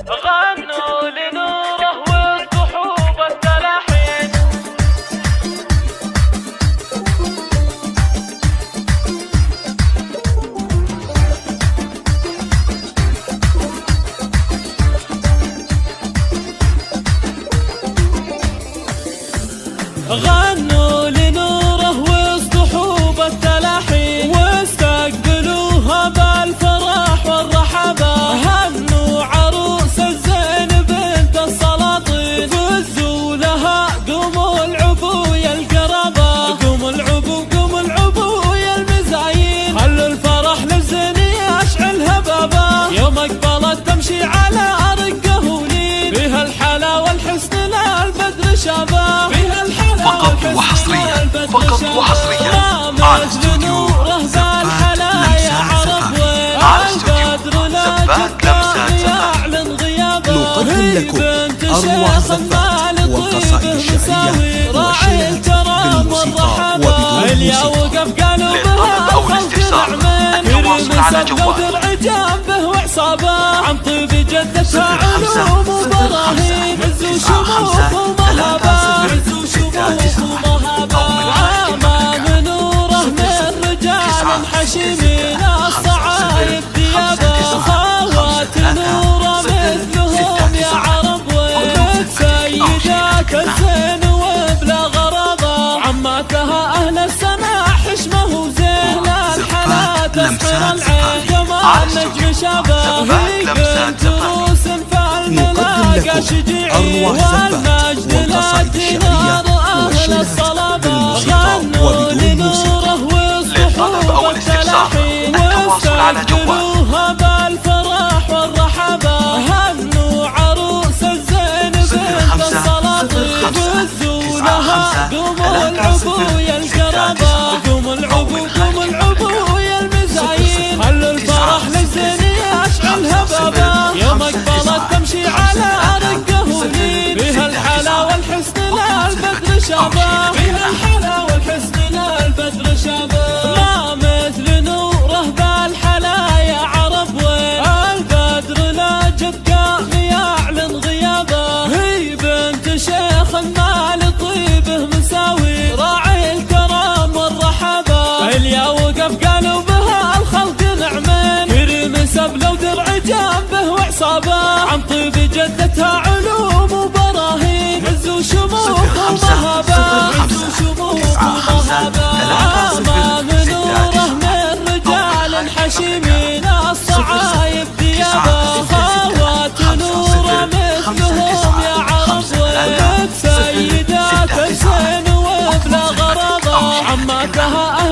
غنوا لنوره والصحوب التلاحين. غنوا لنوره والصحوب التلاحين، واستقبلوها بالفرح والرحابة. هنوا عروس الزين بنت السلاطين، فزوا لها قوموا العبوا يا القرابة. قوموا العبوا قوموا العبوا يا المزايين، خلوا الفرح للزين يشعل هبابة. يوم اقبلت تمشي على رقه ولين، فيها الحلا والحسن للبدر شابه. فقط وحصريا على استوديو زبات نقدم لكم أروع زفات والقصائد الشعرية والشعر بالموسيقى وبدون موسيقى. للطلب أو الاستفسار التواصل على جوال عن طيب جدتها علوم وبراهين. هزوا شموخ ومهابة، هزوا شموخ ومهابة. عامة نوره من رجال حشيمين، الصعايب ثيابه. خوات نوره مثلهم يا عرب، سيدات الزين وبلا غرابة. عماتها أهل السنة حشمه وزين، الحلا تسخر العين جمال نجم شابه. هي بنت روس فالملاقى شجيعي، والمجد لا دينار أهل الصلابة. غنوا لنوره والصحوب التلاحين، واستقبلوها بالفرح والرحابة. هنوا عروس الزين بنت السلاطين، فزوا لها قوموا العبوا يا القرابة. قوموا العبوا قوموا العبوا يا المزايين، خلوا الفرح للزين يشعل هبابة. يوم اقبلت تمشي على رقه ولين، فيها الحلا والحسن للبدر شابه. فيها الحلا والحسن للبدر شابه. ما مثل نوره بالحلا يا عرب، والبدر لا جبقى يعلن غيابه. هي بنت شيخ المال طيبه مساوي، راعي الكرم والرحابة. اللي وقف قالوا بها الخلق نعمين، كريم سبله ودرع جنبه وعصابه. عن طيب جدتها علوم وبراهين، هزوا شموخ ومهابة، هزوا شموخ ومهابة. عامة نوره من رجال حشيمين، الصعايب ثيابه. خوات نوره مثلهم يا عرب، سيدات الزين وبلا غرابة. عماتها